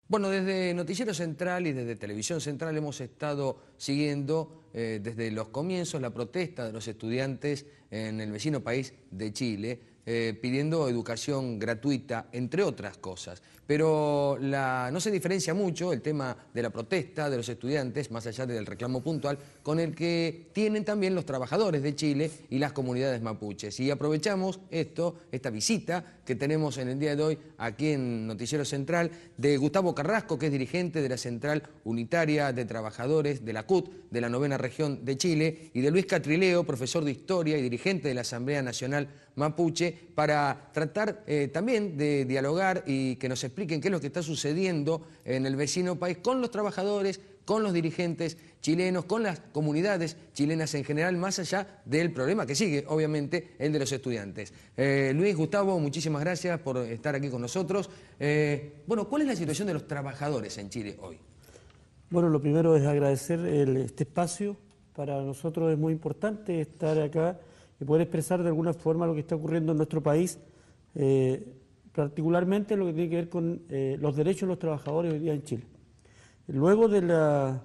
Bueno, desde Noticiero Central y desde Televisión Central hemos estado siguiendo desde los comienzos la protesta de los estudiantes en el vecino país de Chile, pidiendo educación gratuita, entre otras cosas. Pero no se diferencia mucho el tema de la protesta de los estudiantes, más allá del reclamo puntual, con el que tienen también los trabajadores de Chile y las comunidades mapuches. Y aprovechamos esta visita que tenemos en el día de hoy aquí en Noticiero Central de Gustavo Carrasco, que es dirigente de la Central Unitaria de Trabajadores de la CUT, de la 9ª Región de Chile, y de Luis Catrileo, profesor de Historia y dirigente de la Asamblea Nacional Mapuche, para tratar también de dialogar y que nos expliquen qué es lo que está sucediendo en el vecino país con los trabajadores, con los dirigentes chilenos, con las comunidades chilenas en general, más allá del problema que sigue, obviamente, el de los estudiantes. Luis, Gustavo, muchísimas gracias por estar aquí con nosotros. Bueno, ¿cuál es la situación de los trabajadores en Chile hoy? Bueno, lo primero es agradecer este espacio. Para nosotros es muy importante estar acá y poder expresar de alguna forma lo que está ocurriendo en nuestro país, particularmente lo que tiene que ver con los derechos de los trabajadores hoy día en Chile. Luego de los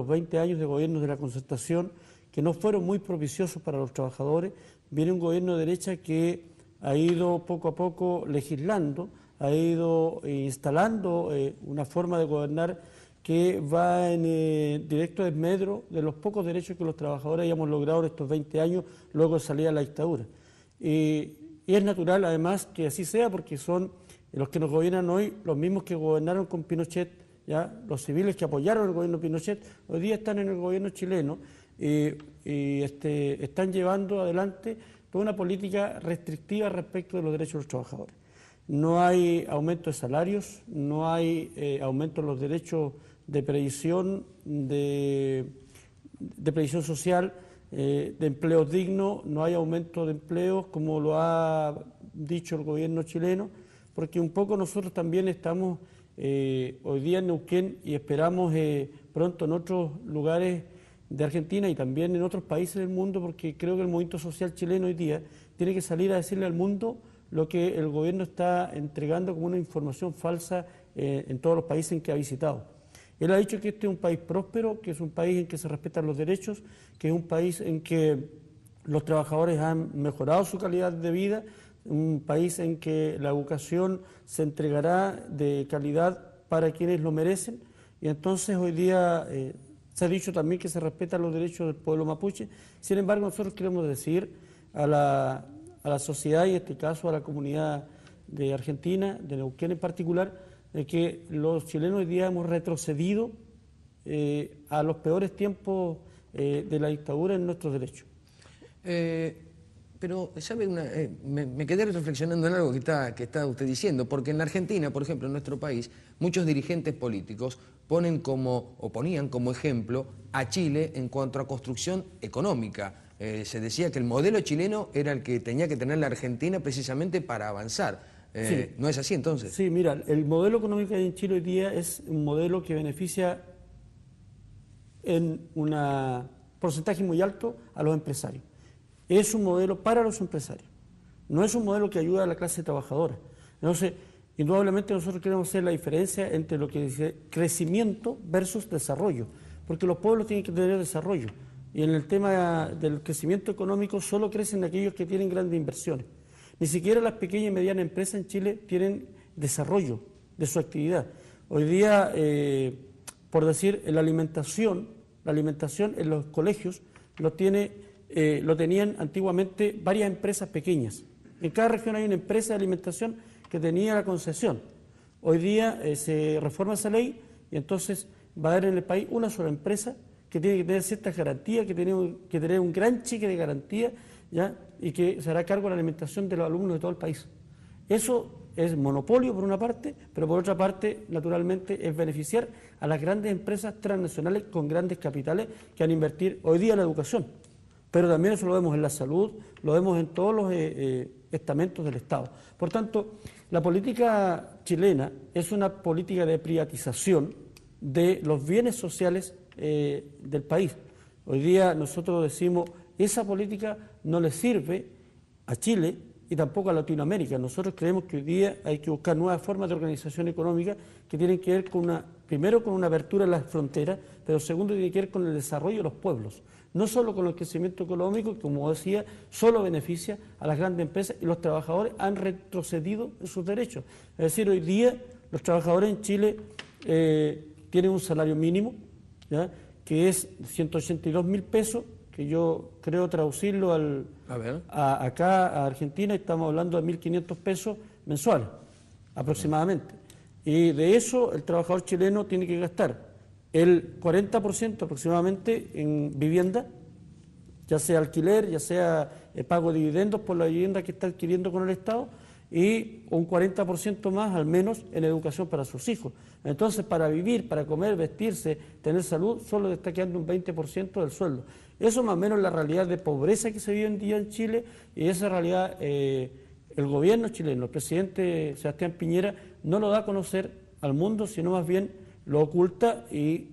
20 años de gobierno de la Concertación, que no fueron muy propiciosos para los trabajadores, viene un gobierno de derecha que ha ido poco a poco legislando, ha ido instalando una forma de gobernar que va en directo desmedro de los pocos derechos que los trabajadores hayamos logrado en estos 20 años luego de salir a la dictadura. Y es natural además que así sea, porque son los que nos gobiernan hoy los mismos que gobernaron con Pinochet. ¿Ya? Los civiles que apoyaron el gobierno de Pinochet hoy día están en el gobierno chileno y están llevando adelante toda una política restrictiva respecto de los derechos de los trabajadores. No hay aumento de salarios, no hay aumento de los derechos de previsión, de previsión social, de empleos dignos, no hay aumento de empleos como lo ha dicho el gobierno chileno, porque un poco nosotros también estamos hoy día en Neuquén y esperamos pronto en otros lugares de Argentina y también en otros países del mundo, porque creo que el movimiento social chileno hoy día tiene que salir a decirle al mundo lo que el gobierno está entregando como una información falsa en todos los países en que ha visitado. Él ha dicho que este es un país próspero, que es un país en que se respetan los derechos, que es un país en que los trabajadores han mejorado su calidad de vida, un país en que la educación se entregará de calidad para quienes lo merecen, y entonces hoy día se ha dicho también que se respetan los derechos del pueblo mapuche. Sin embargo, nosotros queremos decir a la sociedad, y en este caso a la comunidad de Argentina, de Neuquén en particular, de que los chilenos hoy día hemos retrocedido a los peores tiempos de la dictadura en nuestros derechos. Pero, ¿sabe me quedé reflexionando en algo que está usted diciendo, porque en la Argentina, por ejemplo, en nuestro país, muchos dirigentes políticos ponían como ejemplo a Chile en cuanto a construcción económica. Se decía que el modelo chileno era el que tenía que tener la Argentina precisamente para avanzar. Sí. ¿No es así entonces? Sí, mira, el modelo económico en Chile hoy día es un modelo que beneficia en un porcentaje muy alto a los empresarios. Es un modelo para los empresarios, no es un modelo que ayuda a la clase trabajadora. Entonces, indudablemente nosotros queremos hacer la diferencia entre lo que dice crecimiento versus desarrollo, porque los pueblos tienen que tener desarrollo, y en el tema del crecimiento económico solo crecen aquellos que tienen grandes inversiones. Ni siquiera las pequeñas y medianas empresas en Chile tienen desarrollo de su actividad. Hoy día, por decir, la alimentación en los colegios lo tenían antiguamente varias empresas pequeñas. En cada región hay una empresa de alimentación que tenía la concesión. Hoy día se reforma esa ley y entonces va a haber en el país una sola empresa que tiene que tener ciertas garantías, que tiene que tener un gran cheque de garantía, ¿ya? Y que se hará cargo de la alimentación de los alumnos de todo el país. Eso es monopolio por una parte, pero por otra parte, naturalmente, es beneficiar a las grandes empresas transnacionales con grandes capitales que van a invertir hoy día en la educación. Pero también eso lo vemos en la salud, lo vemos en todos los estamentos del Estado. Por tanto, la política chilena es una política de privatización de los bienes sociales del país. Hoy día nosotros decimos, esa política no le sirve a Chile y tampoco a Latinoamérica. Nosotros creemos que hoy día hay que buscar nuevas formas de organización económica que tienen que ver con primero con una apertura en las fronteras, pero segundo tiene que ver con el desarrollo de los pueblos. No solo con el crecimiento económico, que como decía, solo beneficia a las grandes empresas, y los trabajadores han retrocedido en sus derechos. Es decir, hoy día los trabajadores en Chile tienen un salario mínimo, ¿ya?, que es 182.000 pesos, que yo creo traducirlo acá a Argentina, estamos hablando de 1.500 pesos mensuales, aproximadamente. Y de eso el trabajador chileno tiene que gastar el 40% aproximadamente en vivienda, ya sea alquiler, ya sea pago de dividendos por la vivienda que está adquiriendo con el Estado, y un 40% más al menos en educación para sus hijos. Entonces, para vivir, para comer, vestirse, tener salud, solo le está quedando un 20% del sueldo. Eso más o menos es la realidad de pobreza que se vive hoy en día en Chile, y esa realidad el gobierno chileno, el presidente Sebastián Piñera, no lo da a conocer al mundo, sino más bien lo oculta y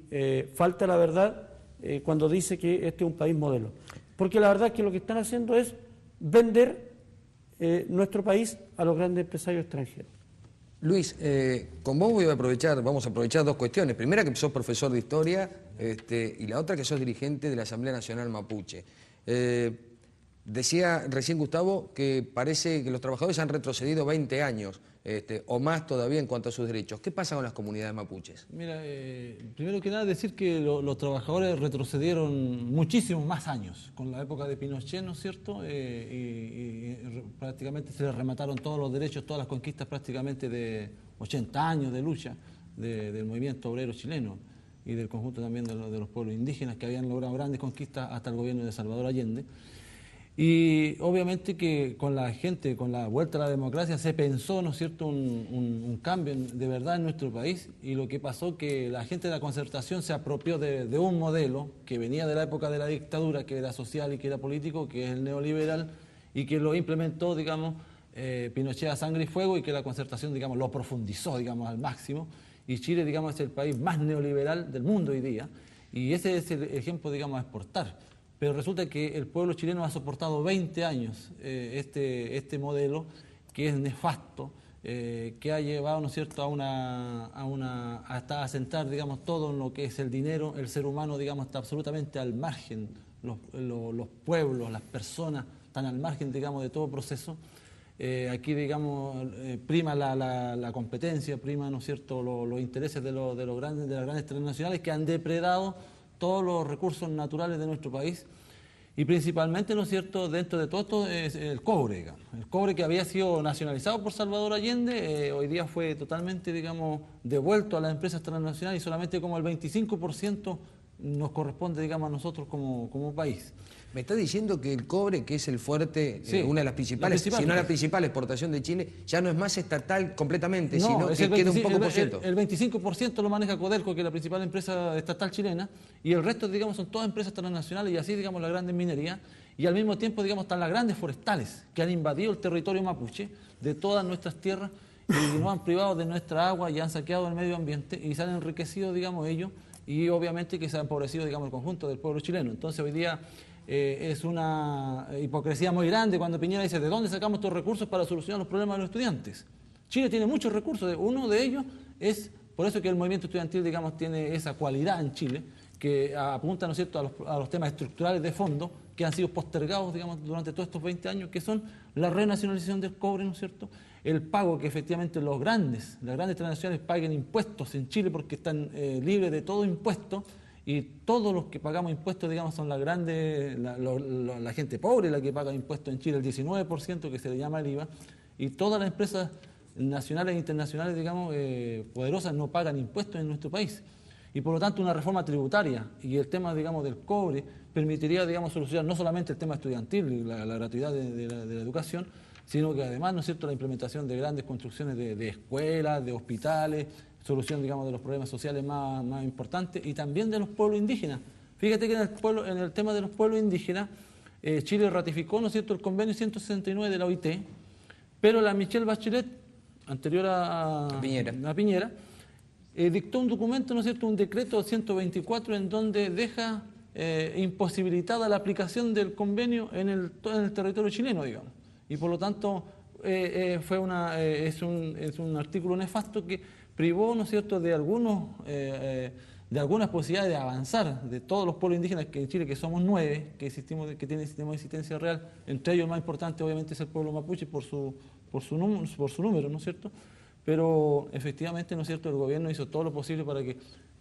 falta la verdad cuando dice que este es un país modelo. Porque la verdad es que lo que están haciendo es vender nuestro país a los grandes empresarios extranjeros. Luis, con vos vamos a aprovechar dos cuestiones. Primera, que sos profesor de historia, y la otra, que sos dirigente de la Asamblea Nacional Mapuche. Decía recién Gustavo que parece que los trabajadores han retrocedido 20 años o más todavía en cuanto a sus derechos. ¿Qué pasa con las comunidades mapuches? Mira, primero que nada decir que los trabajadores retrocedieron muchísimos más años con la época de Pinochet, ¿no es cierto? Y prácticamente se les remataron todos los derechos, todas las conquistas prácticamente de 80 años de lucha del movimiento obrero chileno y del conjunto también de los pueblos indígenas que habían logrado grandes conquistas hasta el gobierno de Salvador Allende. Y obviamente que con la gente, con la vuelta a la democracia, se pensó, ¿no es cierto?, un cambio de verdad en nuestro país, y lo que pasó que la gente de la Concertación se apropió de un modelo que venía de la época de la dictadura, que era social y que era político, que es el neoliberal, y que lo implementó, digamos, Pinochet a sangre y fuego, y que la Concertación, digamos, lo profundizó, digamos, al máximo, y Chile, digamos, es el país más neoliberal del mundo hoy día, y ese es el ejemplo, digamos, a exportar. Pero resulta que el pueblo chileno ha soportado 20 años este modelo que es nefasto, que ha llevado, ¿no es cierto?, hasta asentar, digamos, todo en lo que es el dinero. El ser humano, digamos, está absolutamente al margen, los pueblos, las personas están al margen, digamos, de todo proceso. Aquí, digamos, prima la competencia, prima, ¿no es cierto?, los intereses de las grandes transnacionales que han depredado todos los recursos naturales de nuestro país, y principalmente, ¿no es cierto?, dentro de todo esto es el cobre, digamos. El cobre, que había sido nacionalizado por Salvador Allende, hoy día fue totalmente, digamos, devuelto a las empresas transnacionales, y solamente como el 25% nos corresponde, digamos, a nosotros como país. Me está diciendo que el cobre, que es el fuerte, sí, una de las principales, si no la principal exportación de Chile, ya no es más estatal completamente, no, sino que queda un poco por ciento. El 25% lo maneja Codelco, que es la principal empresa estatal chilena, y el resto, digamos, son todas empresas transnacionales, y así, digamos, la grande minería, y al mismo tiempo, digamos, están las grandes forestales, que han invadido el territorio mapuche de todas nuestras tierras, y nos han privado de nuestra agua, y han saqueado el medio ambiente, y se han enriquecido, digamos, ellos, y obviamente que se ha empobrecido, digamos, el conjunto del pueblo chileno. Entonces, hoy día es una hipocresía muy grande cuando Piñera dice: ¿de dónde sacamos estos recursos para solucionar los problemas de los estudiantes? Chile tiene muchos recursos, uno de ellos es, por eso que el movimiento estudiantil, digamos, tiene esa cualidad en Chile, que apunta, ¿no es cierto?, a los temas estructurales de fondo que han sido postergados, digamos, durante todos estos 20 años, que son la renacionalización del cobre, ¿no es cierto?, el pago que efectivamente las grandes transnacionales paguen impuestos en Chile, porque están libres de todo impuesto, y todos los que pagamos impuestos, digamos, son la gente pobre la que paga impuestos en Chile, el 19% que se le llama el IVA, y todas las empresas nacionales e internacionales, digamos, poderosas no pagan impuestos en nuestro país. Y por lo tanto una reforma tributaria y el tema, digamos, del cobre permitiría, digamos, solucionar no solamente el tema estudiantil y la gratuidad de la educación, sino que además, ¿no es cierto?, la implementación de grandes construcciones de escuelas, de hospitales, solución, digamos, de los problemas sociales más importantes, y también de los pueblos indígenas. Fíjate que en el tema de los pueblos indígenas, Chile ratificó, ¿no es cierto?, el convenio 169 de la OIT, pero la Michelle Bachelet, anterior a Piñera, dictó un documento, ¿no es cierto?, un decreto 124, en donde deja imposibilitada la aplicación del convenio en el territorio chileno, digamos. Y por lo tanto es un artículo nefasto que privó, ¿no es cierto?, de algunas posibilidades de avanzar de todos los pueblos indígenas que en Chile, que somos 9, que tienen sistema de existencia real. Entre ellos el más importante obviamente es el pueblo mapuche por su número, ¿no es cierto? Pero efectivamente, ¿no es cierto?, el gobierno hizo todo lo posible para que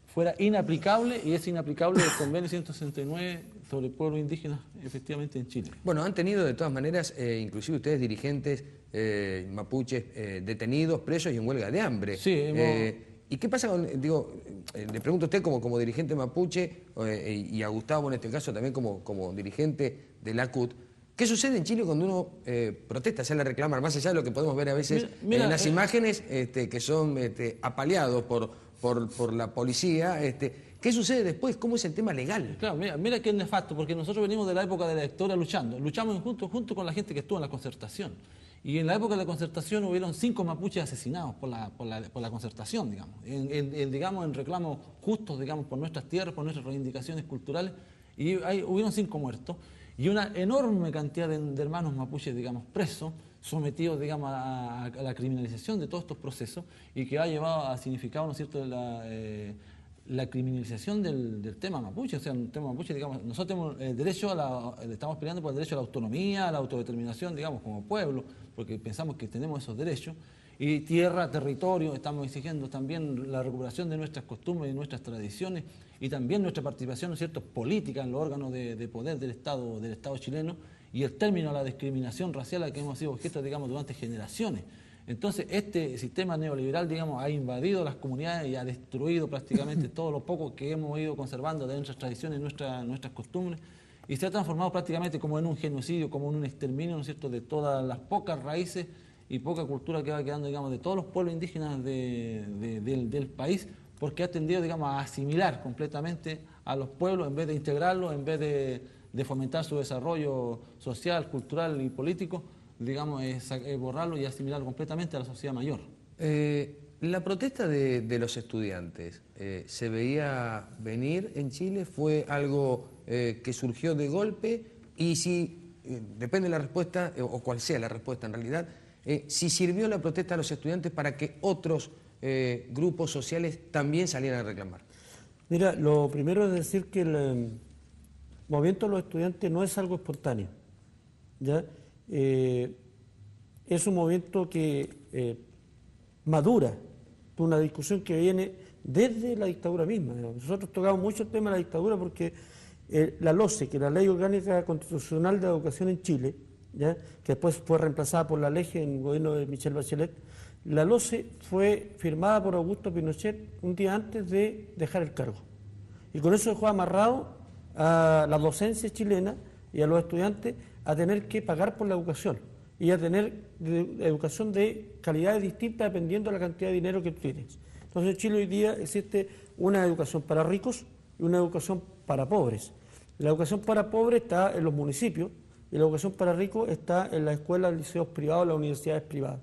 fuera inaplicable, y es inaplicable el convenio 169 sobre pueblos indígenas efectivamente en Chile. Bueno, han tenido de todas maneras, inclusive ustedes dirigentes mapuches detenidos, presos y en huelga de hambre. Sí, ¿Y qué pasa con, le pregunto a usted como dirigente mapuche y a Gustavo en este caso también como dirigente de la CUT, ¿qué sucede en Chile cuando uno protesta, sale a reclamar, más allá de lo que podemos ver a veces en las imágenes que son apaleados por la policía? ¿Qué sucede después? ¿Cómo es el tema legal? Claro, mira que es nefasto, porque nosotros venimos de la época de la dictadura luchamos junto con la gente que estuvo en la concertación. Y en la época de la concertación hubieron 5 mapuches asesinados por la concertación, digamos, en reclamos justos, digamos, por nuestras tierras, por nuestras reivindicaciones culturales, y hubieron 5 muertos, y una enorme cantidad de hermanos mapuches, digamos, presos, sometidos, digamos, a la criminalización de todos estos procesos, y que ha llevado a significado, ¿no es cierto?, la criminalización del tema mapuche. O sea, el tema mapuche, digamos, nosotros tenemos el derecho estamos peleando por el derecho a la autonomía, a la autodeterminación, digamos, como pueblo, porque pensamos que tenemos esos derechos, y tierra, territorio, estamos exigiendo también la recuperación de nuestras costumbres y nuestras tradiciones, y también nuestra participación, ¿no es cierto?, política en los órganos de poder del Estado chileno, y el término a la discriminación racial a la que hemos sido objeto, digamos, durante generaciones. Entonces, este sistema neoliberal, digamos, ha invadido las comunidades y ha destruido prácticamente todo lo poco que hemos ido conservando de nuestras tradiciones, nuestras costumbres, y se ha transformado prácticamente como en un genocidio, como en un exterminio, ¿no es cierto?, de todas las pocas raíces y poca cultura que va quedando, digamos, de todos los pueblos indígenas del país, porque ha tendido, digamos, a asimilar completamente a los pueblos en vez de integrarlos, en vez de fomentar su desarrollo social, cultural y político, digamos, es borrarlo y asimilarlo completamente a la sociedad mayor. La protesta de los estudiantes, ¿se veía venir en Chile? ¿Fue algo que surgió de golpe? Y si, depende de la respuesta, o cual sea la respuesta en realidad, si sirvió la protesta de los estudiantes para que otros grupos sociales también salieran a reclamar. Mira, lo primero es decir que el movimiento de los estudiantes no es algo espontáneo, ¿ya? Es un movimiento que madura de una discusión que viene desde la dictadura misma. Nosotros tocamos mucho el tema de la dictadura porque la LOCE, que es la Ley Orgánica Constitucional de Educación en Chile, ¿ya?, que después fue reemplazada por la LEGE en el gobierno de Michelle Bachelet, la LOCE fue firmada por Augusto Pinochet un día antes de dejar el cargo. Y con eso dejó amarrado a la docencia chilena y a los estudiantes a tener que pagar por la educación y a tener educación de calidades distintas dependiendo de la cantidad de dinero que tú tienes. Entonces en Chile hoy día existe una educación para ricos y una educación para pobres. La educación para pobres está en los municipios y la educación para ricos está en las escuelas, liceos privados, las universidades privadas.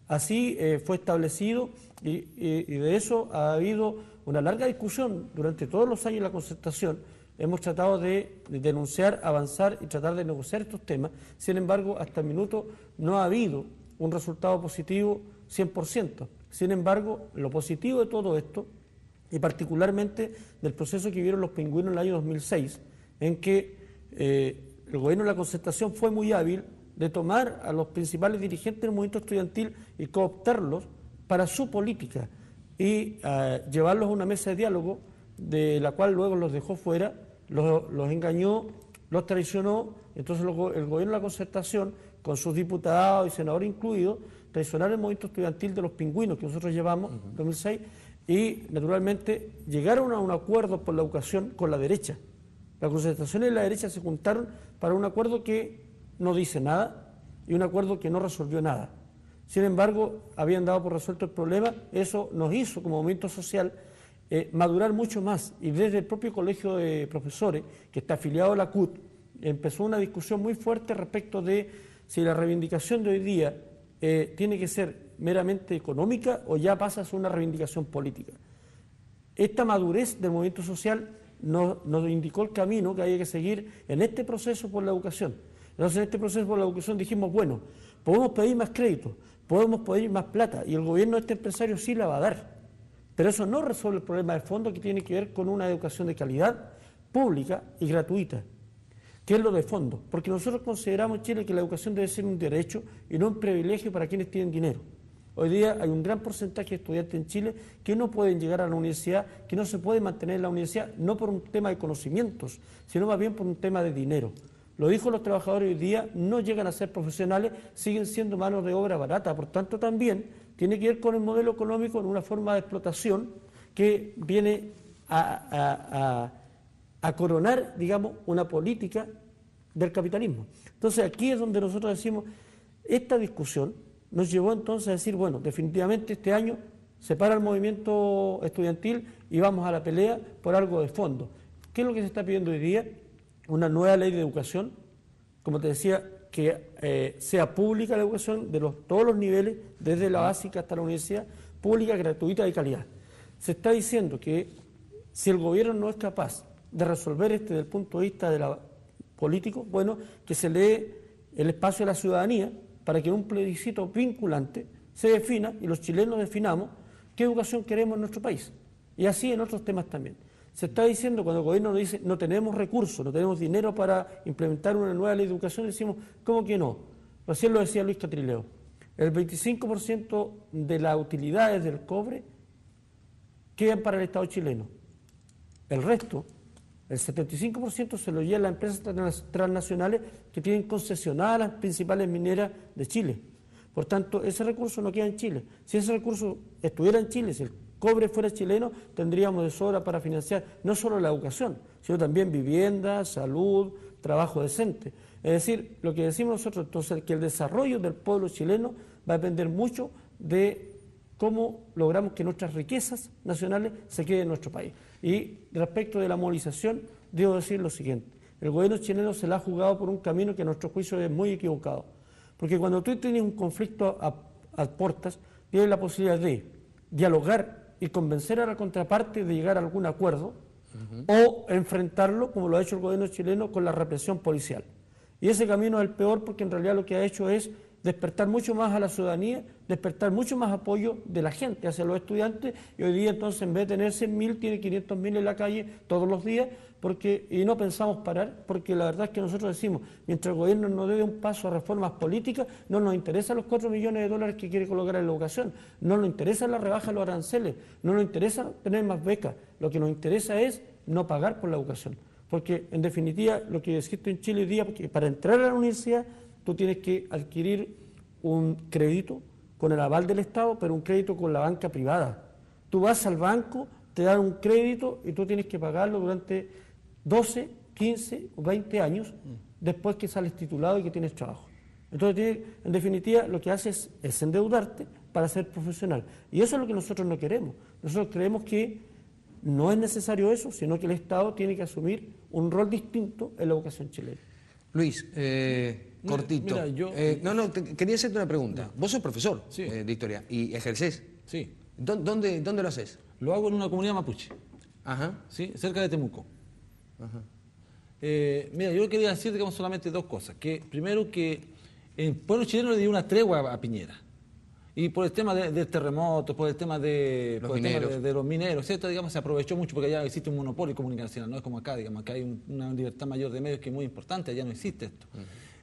Así fue establecido y de eso ha habido una larga discusión durante todos los años de la concertación. Hemos tratado de denunciar, avanzar y tratar de negociar estos temas. Sin embargo, hasta el minuto no ha habido un resultado positivo 100%. Sin embargo, lo positivo de todo esto, y particularmente del proceso que vivieron los pingüinos en el año 2006, en que el gobierno de la concertación fue muy hábil de tomar a los principales dirigentes del movimiento estudiantil y cooptarlos para su política y llevarlos a una mesa de diálogo de la cual luego los dejó fuera, los engañó, los traicionó. Entonces el gobierno de la concertación, con sus diputados y senadores incluidos, traicionaron el movimiento estudiantil de los pingüinos que nosotros llevamos en 2006 y naturalmente llegaron a un acuerdo por la educación con la derecha. La concertación y la derecha se juntaron para un acuerdo que no dice nada y un acuerdo que no resolvió nada. Sin embargo, habían dado por resuelto el problema. Eso nos hizo como movimiento social madurar mucho más, y desde el propio colegio de profesores, que está afiliado a la CUT, empezó una discusión muy fuerte respecto de si la reivindicación de hoy día tiene que ser meramente económica o ya pasa a ser una reivindicación política. Esta madurez del movimiento social nos indicó el camino que había que seguir en este proceso por la educación. Entonces, en este proceso de la educación dijimos, bueno, podemos pedir más crédito, podemos pedir más plata, y el gobierno de este empresario sí la va a dar. Pero eso no resuelve el problema de fondo que tiene que ver con una educación de calidad, pública y gratuita, que es lo de fondo. Porque nosotros consideramos en Chile que la educación debe ser un derecho y no un privilegio para quienes tienen dinero. Hoy día hay un gran porcentaje de estudiantes en Chile que no pueden llegar a la universidad, que no se pueden mantener en la universidad, no por un tema de conocimientos, sino más bien por un tema de dinero. Lo dijo los trabajadores hoy día, no llegan a ser profesionales, siguen siendo manos de obra barata. Por tanto, también tiene que ver con el modelo económico en una forma de explotación que viene a coronar, digamos, una política del capitalismo. Entonces, aquí es donde nosotros decimos, esta discusión nos llevó entonces a decir, bueno, definitivamente este año se para el movimiento estudiantil y vamos a la pelea por algo de fondo. ¿Qué es lo que se está pidiendo hoy día? Una nueva ley de educación, como te decía, que sea pública la educación de todos los niveles, desde la básica hasta la universidad, pública, gratuita y de calidad. Se está diciendo que si el gobierno no es capaz de resolver desde el punto de vista de político, bueno, que se le dé el espacio a la ciudadanía para que en un plebiscito vinculante se defina y los chilenos definamos qué educación queremos en nuestro país. Y así en otros temas también. Se está diciendo, cuando el gobierno nos dice no tenemos recursos, no tenemos dinero para implementar una nueva ley de educación, decimos, ¿cómo que no? Recién lo decía Luis Catrileo, el 25% de las utilidades del cobre quedan para el Estado chileno. El resto, el 75% se lo llevan las empresas transnacionales que tienen concesionadas las principales mineras de Chile. Por tanto, ese recurso no queda en Chile. Si ese recurso estuviera en Chile, si el cobre fuera chileno, tendríamos de sobra para financiar no solo la educación, sino también vivienda, salud, trabajo decente. Es decir, lo que decimos nosotros entonces es que el desarrollo del pueblo chileno va a depender mucho de cómo logramos que nuestras riquezas nacionales se queden en nuestro país. Y respecto de la movilización, debo decir lo siguiente, el gobierno chileno se la ha jugado por un camino que a nuestro juicio es muy equivocado. Porque cuando tú tienes un conflicto a puertas, tienes la posibilidad de dialogar y convencer a la contraparte de llegar a algún acuerdo, o enfrentarlo, como lo ha hecho el gobierno chileno, con la represión policial. Y ese camino es el peor porque en realidad lo que ha hecho es despertar mucho más a la ciudadanía, despertar mucho más apoyo de la gente hacia los estudiantes, y hoy día entonces en vez de tener 100.000, tiene 500.000 en la calle todos los días, y no pensamos parar, porque la verdad es que nosotros decimos, mientras el gobierno no dé un paso a reformas políticas, no nos interesan los 4 millones de dólares que quiere colocar en la educación, no nos interesa la rebaja de los aranceles, no nos interesa tener más becas, lo que nos interesa es no pagar por la educación. Porque en definitiva lo que existe en Chile hoy día, porque para entrar a la universidad tú tienes que adquirir un crédito con el aval del Estado, pero un crédito con la banca privada. Tú vas al banco, te dan un crédito y tú tienes que pagarlo durante 12, 15 o 20 años después que sales titulado y que tienes trabajo. Entonces, en definitiva, lo que haces es endeudarte para ser profesional. Y eso es lo que nosotros no queremos. Nosotros creemos que no es necesario eso, sino que el Estado tiene que asumir un rol distinto en la educación chilena. Luis, cortito. Mira, quería hacerte una pregunta. Vos sos profesor Sí. de historia y ejercés. Sí, ¿Dónde lo haces? lo hago en una comunidad mapuche, Ajá. ¿sí? Cerca de Temuco. Ajá. Mira, yo quería decir, digamos, solamente dos cosas. Que primero que el pueblo chileno le dio una tregua a Piñera. Y por el tema del terremoto, por el tema de Los por el tema mineros. de los mineros, ¿cierto? Digamos, se aprovechó mucho porque allá existe un monopolio comunicacional, no es como acá, digamos, acá hay una libertad mayor de medios que es muy importante, allá no existe esto.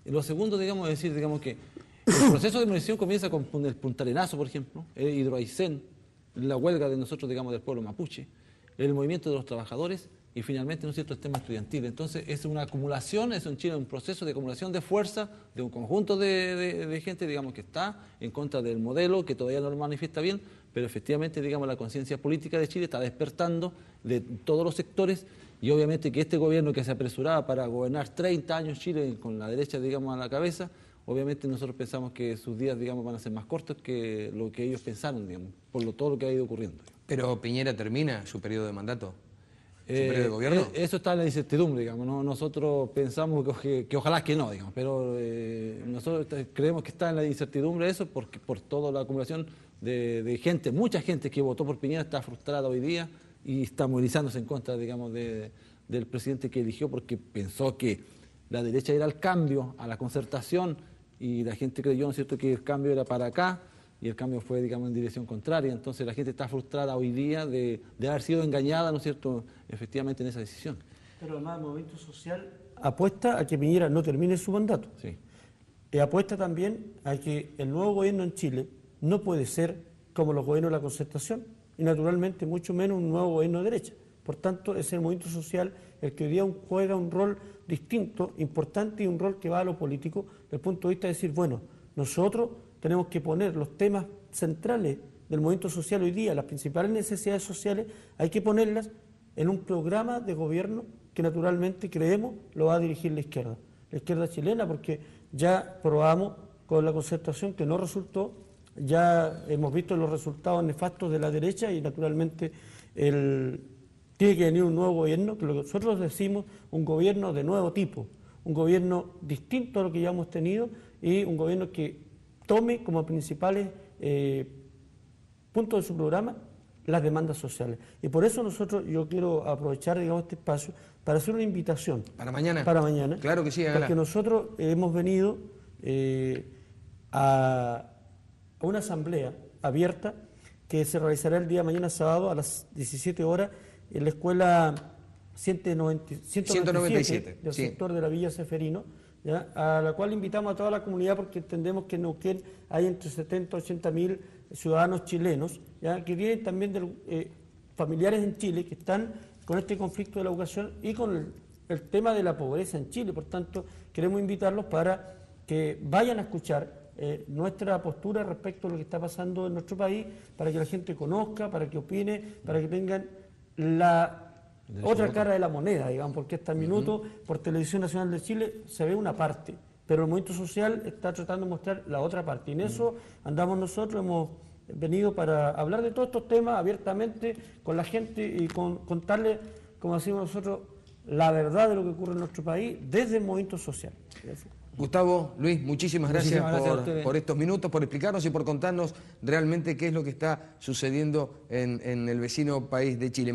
Y lo segundo, digamos, es decir, digamos que el proceso de demolición comienza con el Punta Arenazo, por ejemplo, el Hidroaicén, la huelga de nosotros, digamos, del pueblo mapuche, el movimiento de los trabajadores y finalmente, ¿no es cierto?, el tema estudiantil. Entonces, es una acumulación, es en Chile un proceso de acumulación de fuerza de un conjunto de gente, digamos, que está en contra del modelo, que todavía no lo manifiesta bien, pero efectivamente, digamos, la conciencia política de Chile está despertando de todos los sectores y obviamente que este gobierno que se apresuraba para gobernar 30 años Chile con la derecha, digamos, a la cabeza, obviamente nosotros pensamos que sus días, digamos, van a ser más cortos que lo que ellos pensaron, digamos, por todo lo que ha ido ocurriendo. ¿Pero Piñera termina su periodo de mandato? ¿Su periodo de gobierno? Eso está en la incertidumbre, digamos, ¿no? Nosotros pensamos que ojalá que no, digamos, pero nosotros creemos que está en la incertidumbre eso porque por toda la acumulación de gente, mucha gente que votó por Piñera está frustrada hoy día y está movilizándose en contra, digamos, del presidente que eligió porque pensó que la derecha era al cambio, a la concertación, y la gente creyó, ¿no es cierto?, que el cambio era para acá, y el cambio fue, digamos, en dirección contraria. Entonces la gente está frustrada hoy día de haber sido engañada, ¿no es cierto?, efectivamente en esa decisión. Pero además el movimiento social apuesta a que Piñera no termine su mandato. Sí. Y apuesta también a que el nuevo gobierno en Chile no puede ser como los gobiernos de la concertación, y naturalmente mucho menos un nuevo gobierno de derecha. Por tanto, es el movimiento social el que hoy día juega un rol distinto, importante, y un rol que va a lo político, desde el punto de vista de decir, bueno, nosotros tenemos que poner los temas centrales del movimiento social hoy día, las principales necesidades sociales, hay que ponerlas en un programa de gobierno que naturalmente creemos lo va a dirigir la izquierda chilena, porque ya probamos con la concertación que no resultó, ya hemos visto los resultados nefastos de la derecha y naturalmente tiene que venir un nuevo gobierno, que lo que nosotros decimos, un gobierno de nuevo tipo, un gobierno distinto a lo que ya hemos tenido y un gobierno que tome como principales puntos de su programa las demandas sociales. Y por eso yo quiero aprovechar, digamos, este espacio para hacer una invitación. ¿Para mañana? Para mañana. Claro que sí, hágala. Porque nosotros hemos venido a una asamblea abierta que se realizará el día de mañana sábado a las 17 horas en la escuela 197 del sí. sector de la Villa Ceferino, ¿ya? A la cual invitamos a toda la comunidad porque entendemos que en Neuquén hay entre 70 y 80 mil ciudadanos chilenos, ¿ya? Que vienen también de familiares en Chile que están con este conflicto de la educación y con el tema de la pobreza en Chile. Por tanto, queremos invitarlos para que vayan a escuchar nuestra postura respecto a lo que está pasando en nuestro país, para que la gente conozca, para que opine, para que tengan la otra cara de la moneda, digamos, porque hasta el minuto por Televisión Nacional de Chile se ve una parte, pero el movimiento social está tratando de mostrar la otra parte. Y en eso andamos nosotros, hemos venido para hablar de todos estos temas abiertamente con la gente y contarle, como decimos nosotros, la verdad de lo que ocurre en nuestro país desde el movimiento social. Gustavo, Luis, muchísimas gracias por estos minutos, por explicarnos y por contarnos realmente qué es lo que está sucediendo en el vecino país de Chile.